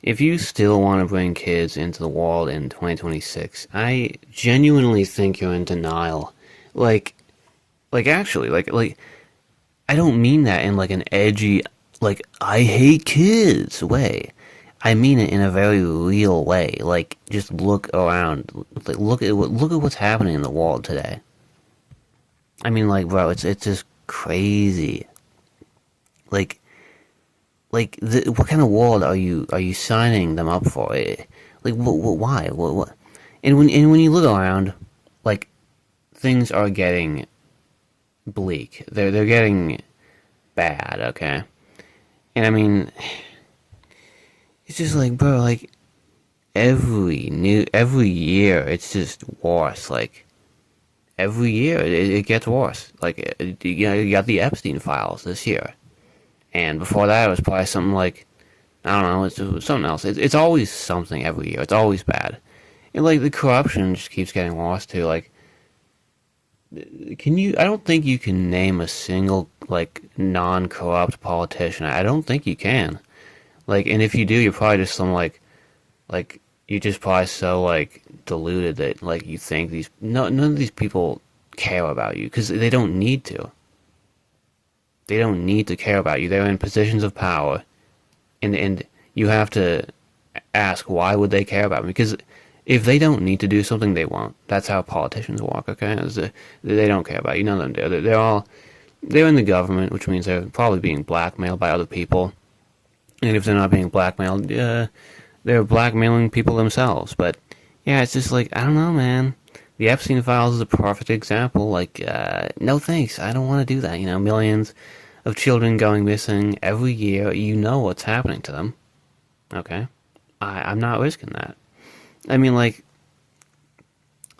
if you still want to bring kids into the world in 2026, I genuinely think you're in denial. Like, actually, I don't mean that in like an edgy, like I hate kids way. I mean it in a very real way. Like, just look around. Like, look at what's happening in the world today. I mean, like, bro, it's just crazy. Like, what kind of world are you signing them up for? Like, why? What? And when you look around, like, things are getting bleak. They're getting bad. Okay, and I mean, it's just like, bro, like every year, it's just worse. Like every year, it gets worse. Like you got the Epstein files this year, and before that, it was probably something like, I don't know, it was something else. It's always something every year. It's always bad, and like the corruption just keeps getting worse too. Like, can you? I don't think you can name a single like non-corrupt politician. I don't think you can. Like, and if you do, you're probably just some like you're just probably so like deluded that like you think these no none of these people care about you because they don't need to. They don't need to care about you. They're in positions of power, and you have to ask why would they care about me? Because if they don't need to do something, they won't. That's how politicians work. Okay, they don't care about you. None of them do. They're in the government, which means they're probably being blackmailed by other people. And if they're not being blackmailed, they're blackmailing people themselves. But yeah, it's just like, I don't know, man. The Epstein files is a perfect example. Like, no thanks. I don't want to do that. You know, millions of children going missing every year. You know what's happening to them. Okay, I'm not risking that. I mean, like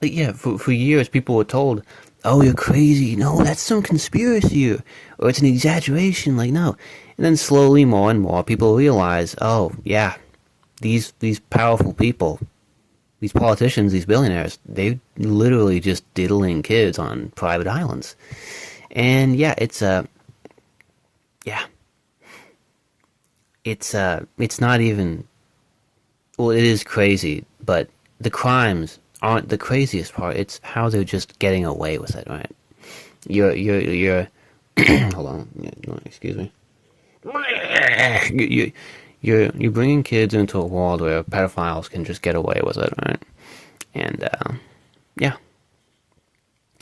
yeah, for years people were told, "Oh, you're crazy. No, that's some conspiracy, or it's an exaggeration." Like, no. And then slowly, more and more people realize, "Oh, yeah, these powerful people, these politicians, these billionaires, they literally just diddling kids on private islands." And yeah, yeah, it's not even, well, it is crazy, but the crimes aren't the craziest part. It's how they're just getting away with it, right? You're hold on, no, excuse me. You, you're bringing kids into a world where pedophiles can just get away with it, right? And yeah,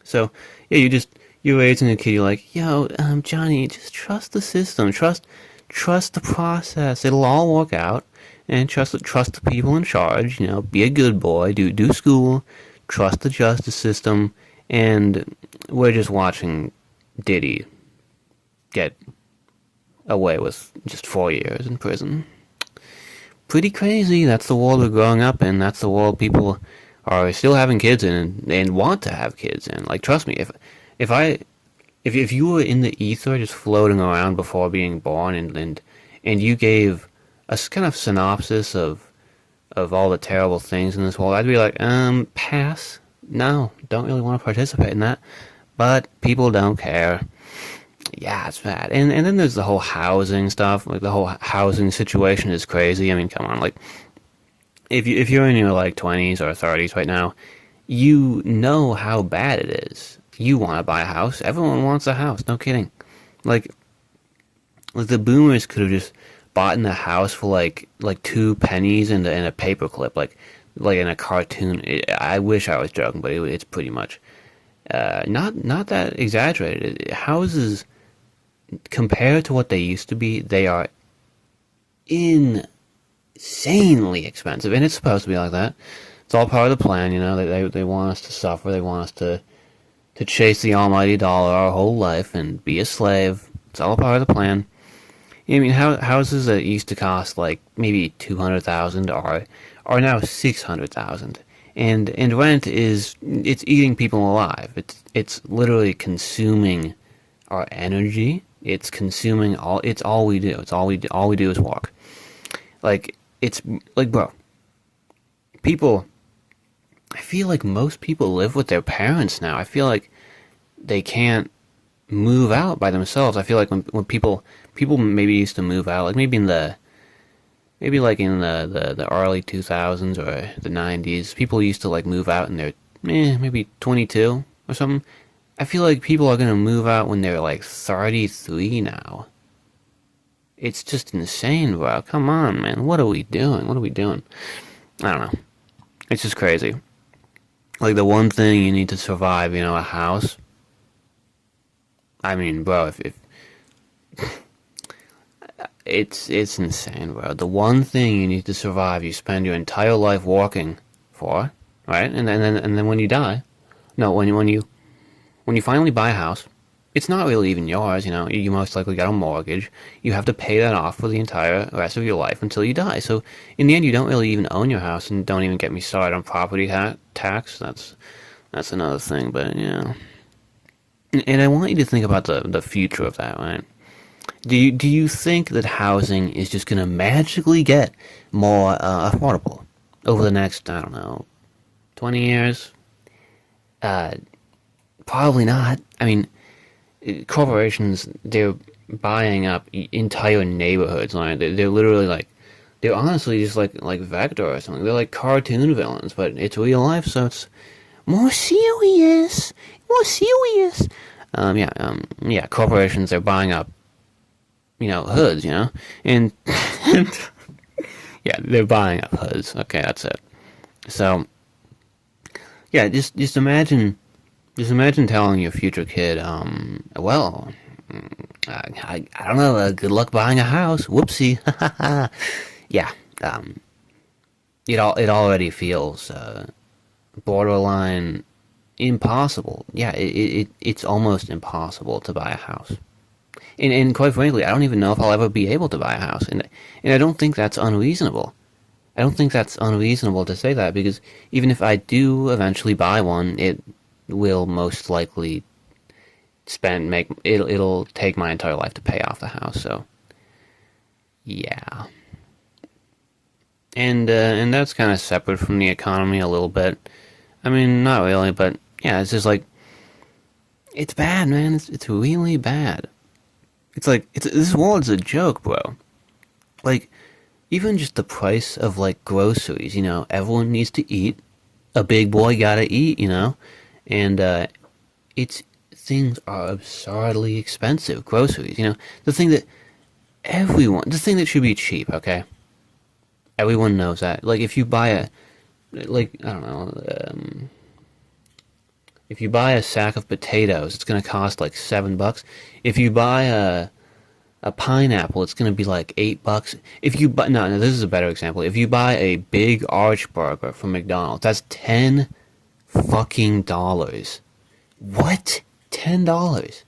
so yeah, you're raising a kid. You're like, yo, Johnny, just trust the system, trust the process. It'll all work out, and trust the people in charge. You know, be a good boy, do school, trust the justice system, and we're just watching Diddy get away with just 4 years in prison. Pretty crazy. That's the world we're growing up in. That's the world people are still having kids in and want to have kids in. Like, trust me, if I if you were in the ether just floating around before being born and you gave a kind of synopsis of all the terrible things in this world, I'd be like, pass. No, don't really want to participate in that. But people don't care. Yeah, it's bad. And then there's the whole housing stuff. Like, the whole housing situation is crazy. I mean, come on. Like, if you're in your like 20s or 30s right now, you know how bad it is. You want to buy a house. Everyone wants a house. No kidding. Like the boomers could have just bought in a house for like 2 pennies and a paperclip, like in a cartoon. I wish I was joking, but it's pretty much not that exaggerated. Houses, compared to what they used to be, they are insanely expensive, and it's supposed to be like that. It's all part of the plan, you know. They want us to suffer. They want us to chase the almighty dollar our whole life and be a slave. It's all part of the plan. I mean, houses that used to cost like maybe 200,000 are now 600,000, and rent it's eating people alive. It's literally consuming our energy. It's consuming all. It's all we do. It's all we do. All we do is walk. Like, it's like, bro, people. I feel like most people live with their parents now. I feel like they can't move out by themselves. I feel like when people maybe used to move out, like maybe maybe like in the early 2000s or the 90s, people used to like move out in their maybe 22 or something. I feel like people are gonna move out when they're like 33 now. It's just insane, bro. Come on, man. What are we doing? What are we doing? I don't know. It's just crazy. Like the one thing you need to survive, a house. I mean, bro, if it's insane, bro. The one thing you need to survive, you spend your entire life walking for, right? And then when you die, no, when you finally buy a house, it's not really even yours. You most likely got a mortgage. You have to pay that off for the entire rest of your life until you die. So in the end, you don't really even own your house, and don't even get me started on property tax. That's another thing, but yeah. And I want you to think about the future of that, right? Do you think that housing is just going to magically get more affordable over the next, I don't know, 20 years? Uh, Probably not. I mean, corporations, they're buying up entire neighborhoods. Like they're literally like, they're honestly just like Vector or something. They're like cartoon villains, but it's real life, so it's more serious. More serious. Yeah. Corporations are buying up, hoods, and, and yeah, they're buying up hoods. Okay, that's it. So, yeah, just imagine telling your future kid, well, I don't know, good luck buying a house. Whoopsie. Yeah, um, it already feels borderline impossible. Yeah, it's almost impossible to buy a house. And quite frankly, I don't even know if I'll ever be able to buy a house. And I don't think that's unreasonable. I don't think that's unreasonable to say that, because even if I do eventually buy one, it will most likely it'll take my entire life to pay off the house. So yeah, and that's kind of separate from the economy a little bit. I mean, not really, but yeah, it's just like it's bad, man. It's really bad. It's like this world's a joke, bro. Like even just the price of like groceries. Everyone needs to eat. A big boy gotta eat. And it's things are absurdly expensive. Groceries, the thing that the thing that should be cheap. Okay, everyone knows that. Like if you buy like I don't know, if you buy a sack of potatoes, it's gonna cost like $7. If you buy a pineapple, it's gonna be like $8. If you buy no, this is a better example. If you buy a big arch burger from McDonald's, that's fucking dollars. What? $10.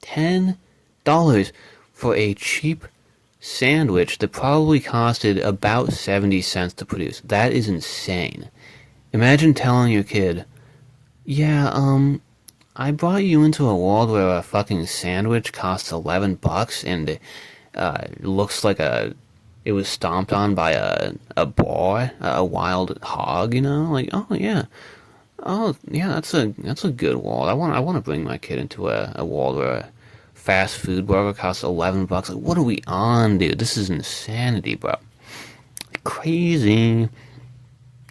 $10 for a cheap sandwich that probably costed about 70 cents to produce. That is insane. Imagine telling your kid, yeah, I brought you into a world where a fucking sandwich costs $11 and it looks like it was stomped on by a boar, a wild hog, Like, oh yeah. Oh yeah, that's a good world. I want to bring my kid into a world where a fast food burger costs $11. Like, what are we on, dude? This is insanity, bro. Crazy.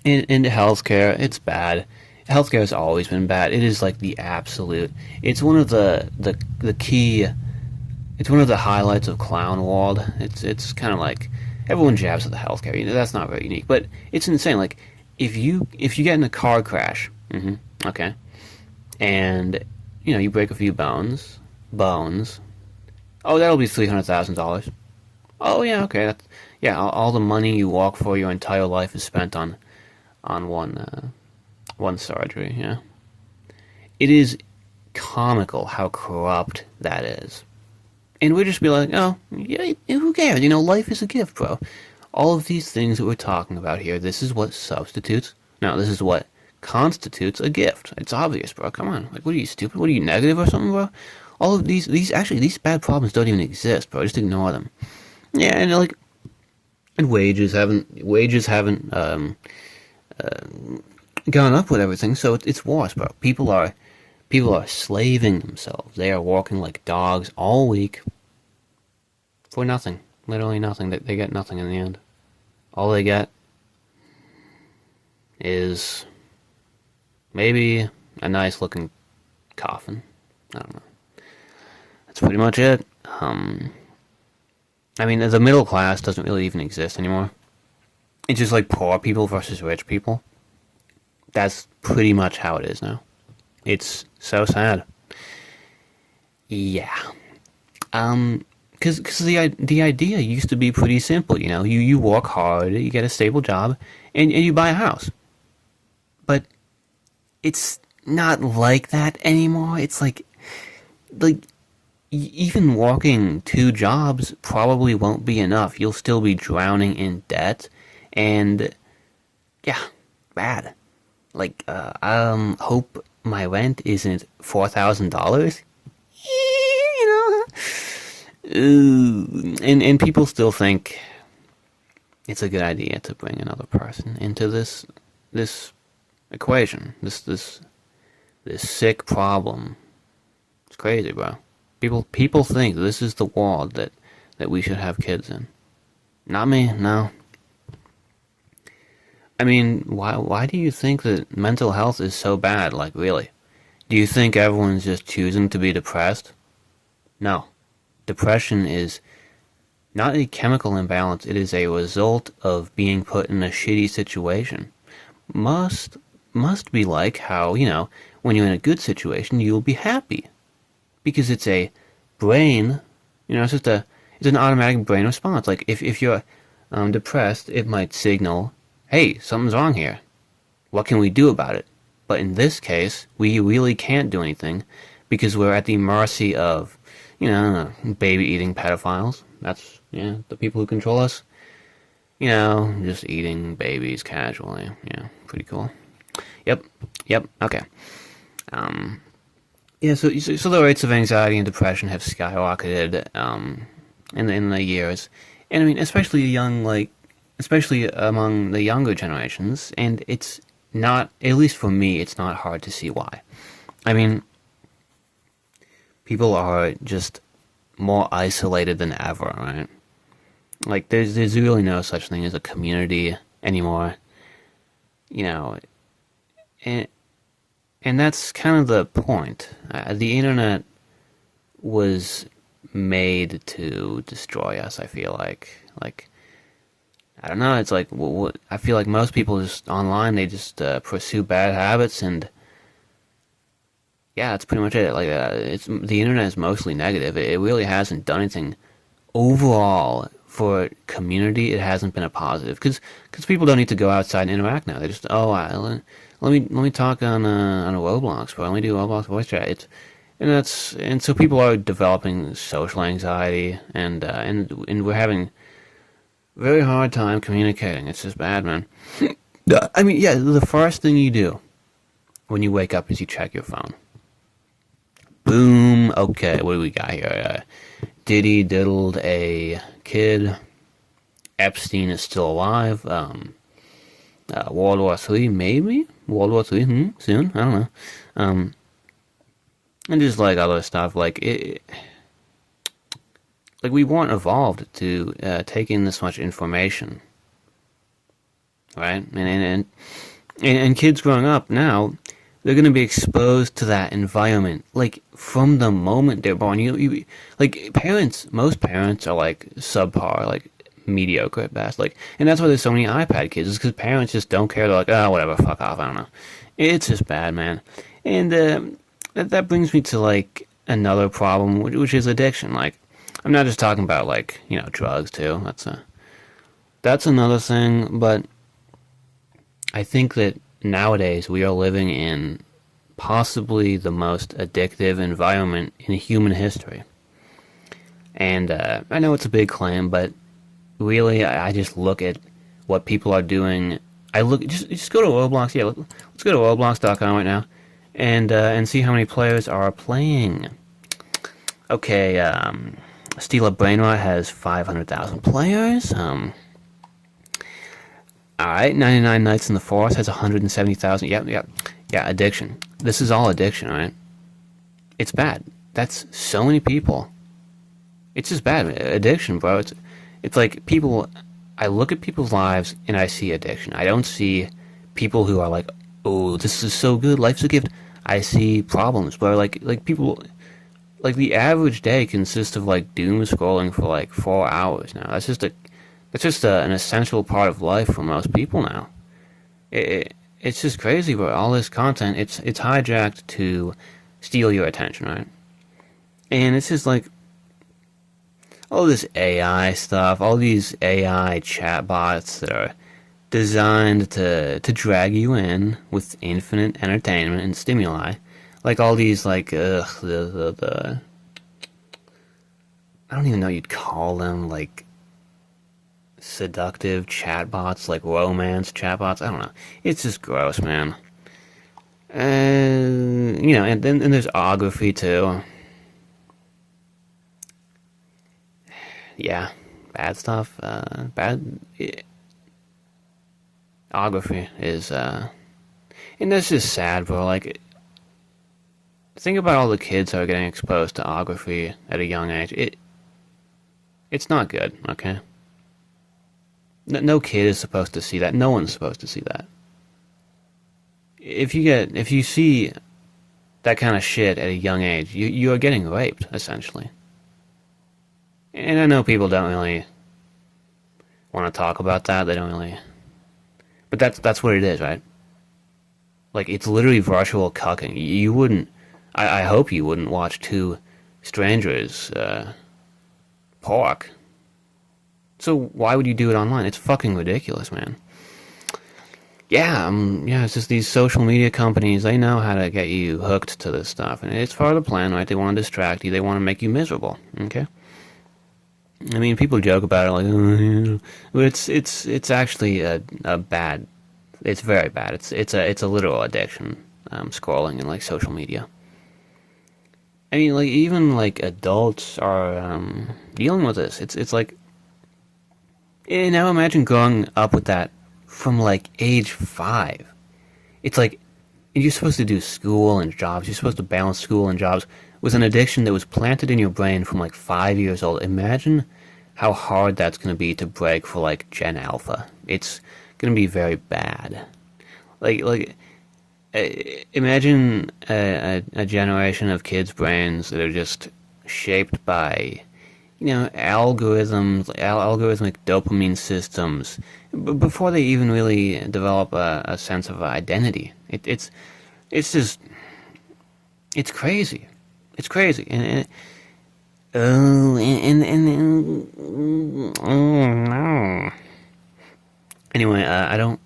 In healthcare, it's bad. Healthcare has always been bad. It is like the absolute. It's one of the key. It's one of the highlights of Clown World. It's kind of like everyone jabs at the healthcare. That's not very unique, but it's insane. Like if you get in a car crash, okay, and you break a few bones. Oh, that'll be $300,000. Oh yeah, okay. Yeah. All the money you walk for your entire life is spent on one surgery. Yeah, it is comical how corrupt that is. And we'd just be like, oh, yeah, who cares? Life is a gift, bro. All of these things that we're talking about here, this is what this is what constitutes a gift. It's obvious, bro. Come on. Like, what are you, stupid? What are you, negative or something, bro? All of these bad problems don't even exist, bro. Just ignore them. Yeah, and wages haven't gone up with everything, so it's worse, bro. People are slaving themselves. They are walking like dogs all week for nothing. Literally nothing. They get nothing in the end. all they get is maybe a nice looking coffin. I don't know. That's pretty much it. I mean, the middle class doesn't really even exist anymore. It's just like poor people versus rich people. That's pretty much how it is now. It's so sad. Yeah. Because the idea used to be pretty simple, you know. You work hard, you get a stable job, and you buy a house. But it's not like that anymore. It's like even working two jobs probably won't be enough. You'll still be drowning in debt, and yeah, bad. Like, hope my rent isn't $4,000. You know, and people still think it's a good idea to bring another person into this equation, this sick problem. It's crazy, bro. People think this is the world that we should have kids in. Not me, no. I mean, why do you think that mental health is so bad? Like, really? Do you think everyone's just choosing to be depressed? No. Depression is not a chemical imbalance, it is a result of being put in a shitty situation. Must be like how, you know, when you're in a good situation, you'll be happy. Because it's a brain, you know, it's an automatic brain response. Like, if you're depressed, it might signal, hey, something's wrong here. What can we do about it? But in this case, we really can't do anything because we're at the mercy of, you know, baby-eating pedophiles. That's, yeah, the people who control us. You know, just eating babies casually. Yeah, pretty cool. Yep, okay. Yeah, so the rates of anxiety and depression have skyrocketed in the years. And I mean, especially among the younger generations, and it's not, at least for me, it's not hard to see why. I mean, people are just more isolated than ever, right? Like, there's really no such thing as a community anymore, you know, and that's kind of the point. The internet was made to destroy us, I feel like. Like, I don't know, it's like, I feel like most people just online, they just pursue bad habits, and yeah, that's pretty much it. Like, the internet is mostly negative. It really hasn't done anything overall for community. It hasn't been a positive, because people don't need to go outside and interact now. They just, let me talk on a Roblox, bro. Let me do Roblox voice chat. And so people are developing social anxiety, and we're having very hard time communicating. It's just bad, man. I mean, yeah, the first thing you do when you wake up is you check your phone. Boom. Okay, what do we got here? Diddy diddled a kid. Epstein is still alive. World War III, maybe? World War III, soon? I don't know. And just like other stuff, like like we weren't evolved to take in this much information, right? And kids growing up now, they're going to be exposed to that environment, like, from the moment they're born. You like, most parents are, like, subpar, like, mediocre at best. Like, and that's why there's so many iPad kids, is because parents just don't care. They're like, oh, whatever, fuck off, I don't know. It's just bad, man. And that brings me to, like, another problem, which is addiction. Like, I'm not just talking about, like, you know, drugs, too. That's another thing, but I think that nowadays we are living in possibly the most addictive environment in human history. And I know it's a big claim, but really, I just look at what people are doing. Just go to Roblox. Yeah, let's go to Roblox.com right now, and see how many players are playing. Okay, Stila Brainrot has 500,000 players. Alright, 99 Nights in the Forest has 170,000. Yep. Yeah, addiction. This is all addiction, right? It's bad. That's so many people. It's just bad. Addiction, bro. It's like people I look at people's lives and I see addiction. I don't see people who are like, "Oh, this is so good, life's a gift." I see problems, but like people like the average day consists of like doom scrolling for like 4 hours now. An essential part of life for most people now. It's just crazy, but all this content it's hijacked to steal your attention, right? And it's just like all this AI stuff, all these AI chatbots that are designed to drag you in with infinite entertainment and stimuli. Like all these like the I don't even know what you'd call them, like seductive chatbots, like romance chatbots. I don't know. It's just gross, man. And then there's ography too. Yeah, bad stuff. Ography is, and that's just sad, bro. Like, think about all the kids that are getting exposed to ography at a young age. It's not good. Okay, no kid is supposed to see that. No one's supposed to see that. If you see that kind of shit at a young age, you are getting raped essentially. And I know people don't really want to talk about that. They don't really, but that's what it is, right? Like it's literally virtual cucking. You wouldn't. I hope you wouldn't watch two strangers pork. So why would you do it online? It's fucking ridiculous, man. Yeah, it's just these social media companies. They know how to get you hooked to this stuff, and it's part of the plan, right? They want to distract you. They want to make you miserable. Okay. I mean, people joke about it like, oh, yeah. But it's actually a bad. It's very bad. It's a literal addiction. Scrolling and like social media. I mean, like even like adults are dealing with this. It's like, now imagine growing up with that from like age 5. It's like you're supposed to do school and jobs. You're supposed to balance school and jobs with an addiction that was planted in your brain from like 5 years old. Imagine how hard that's going to be to break for like Gen Alpha. It's going to be very bad. Like imagine a generation of kids' brains that are just shaped by algorithmic dopamine systems before they even really develop a sense of identity. It's just it's crazy. It's crazy. Oh no. Anyway, I don't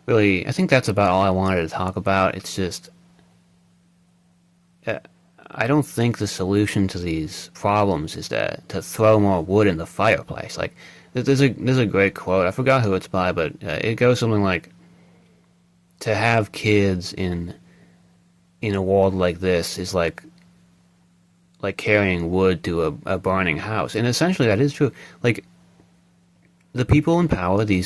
really. I think that's about all I wanted to talk about. It's just I don't think the solution to these problems is to throw more wood in the fireplace. Like there's a great quote. I forgot who it's by, but it goes something like, "To have kids in a world like this is like carrying wood to a burning house." And essentially, that is true. Like the people in power, the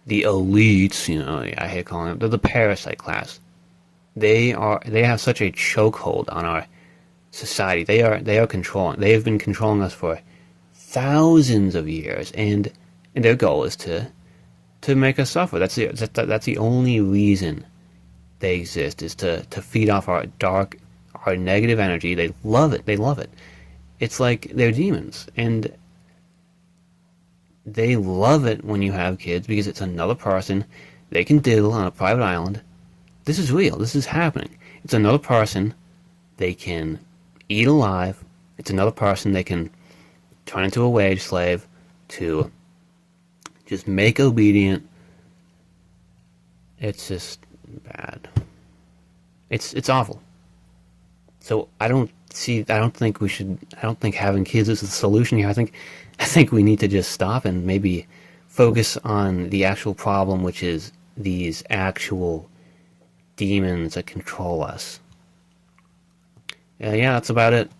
elites, I hate calling them, they're the parasite class. They have such a chokehold on our society. They are controlling. They have been controlling us for thousands of years, and their goal is to make us suffer. That's the only reason they exist, is to feed off our negative energy. They love it. They love it. It's like they're demons, and they love it when you have kids because it's another person they can diddle on a private island. This is real. This is happening. It's another person they can eat alive. It's another person they can turn into a wage slave to just make obedient. It's just bad. It's awful. So I don't think having kids is the solution here. I think we need to just stop and maybe focus on the actual problem, which is these actual demons that control us. Yeah, that's about it.